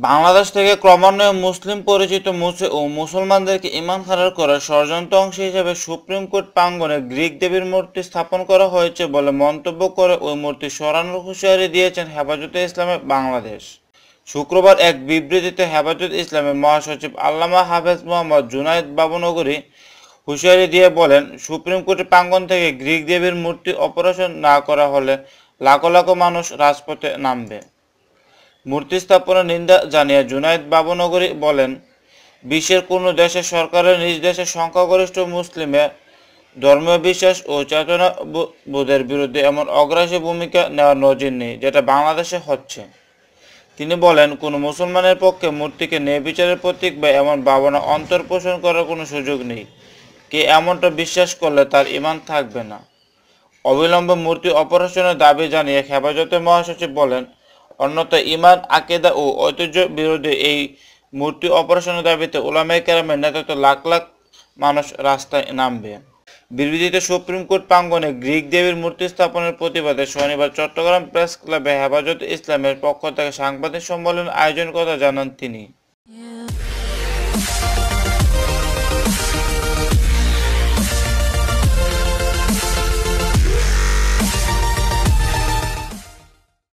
বাংলাদেশ থেকে ক্রমান্বয়ে মুসলিম পরিচিত মুসলমানদেরকে ঈমান হারার করার ষড়যন্ত্র অংশ হিসেবে সুপ্রিম কোর্ট প্রাঙ্গণে গ্রিক দেবীর মূর্তি স্থাপন করা হয়েছে বলে মন্তব্য করে ওই মূর্তি সরানোর হুঁশিয়ারি দিয়েছেন হেফাজতে ইসলামে বাংলাদেশ। শুক্রবার এক বিবৃতিতে হেফাজতে ইসলামের মহাসচিব আল্লামা হাফেজ মোহাম্মদ জুনায়েদ বাবুনগরী হুঁশিয়ারি দিয়ে বলেন, সুপ্রিম কোর্টের প্রাঙ্গণ থেকে গ্রিক দেবীর মূর্তি অপারেশন না করা হলে লাখো লাখো মানুষ রাজপথে নামবে। মূর্তি স্থাপনের নিন্দা জানিয়ে জুনায়েদ বাবুনগরী বলেন, বিশ্বের কোনো দেশের সরকারের নিজ দেশের সংখ্যাগরিষ্ঠ মুসলিমের ধর্মীয় বিশ্বাস ও চেতনাবোধের বিরুদ্ধে এমন অগ্রাসী ভূমিকা নেওয়ার নজির নেই, যেটা বাংলাদেশে হচ্ছে। তিনি বলেন, কোনো মুসলমানের পক্ষে মূর্তিকে ন্যায়বিচারের প্রতীক বা এমন ভাবনা অন্তর্পোষণ করার কোনো সুযোগ নেই। কে এমনটা বিশ্বাস করলে তার ঈমান থাকবে না। অবিলম্বে মূর্তি অপারেশনের দাবি জানিয়ে হেফাজতের মহাসচিব বলেন, অন্যথায় ঈমান, আকিদা ও ঐতিহ্য বিরোধী এই মূর্তি অপারেশনের দাবিতে উলামায়ে কেরামের নেতৃত্বে লাখ লাখ মানুষ রাস্তায় নামবে। বিবৃতিতে সুপ্রিম কোর্ট প্রাঙ্গণে গ্রিক দেবীর মূর্তি স্থাপনের প্রতিবাদে শনিবার চট্টগ্রাম প্রেস ক্লাবে হেফাজতে ইসলামের পক্ষ থেকে সাংবাদিক সম্মেলন আয়োজন কথা জানান তিনি।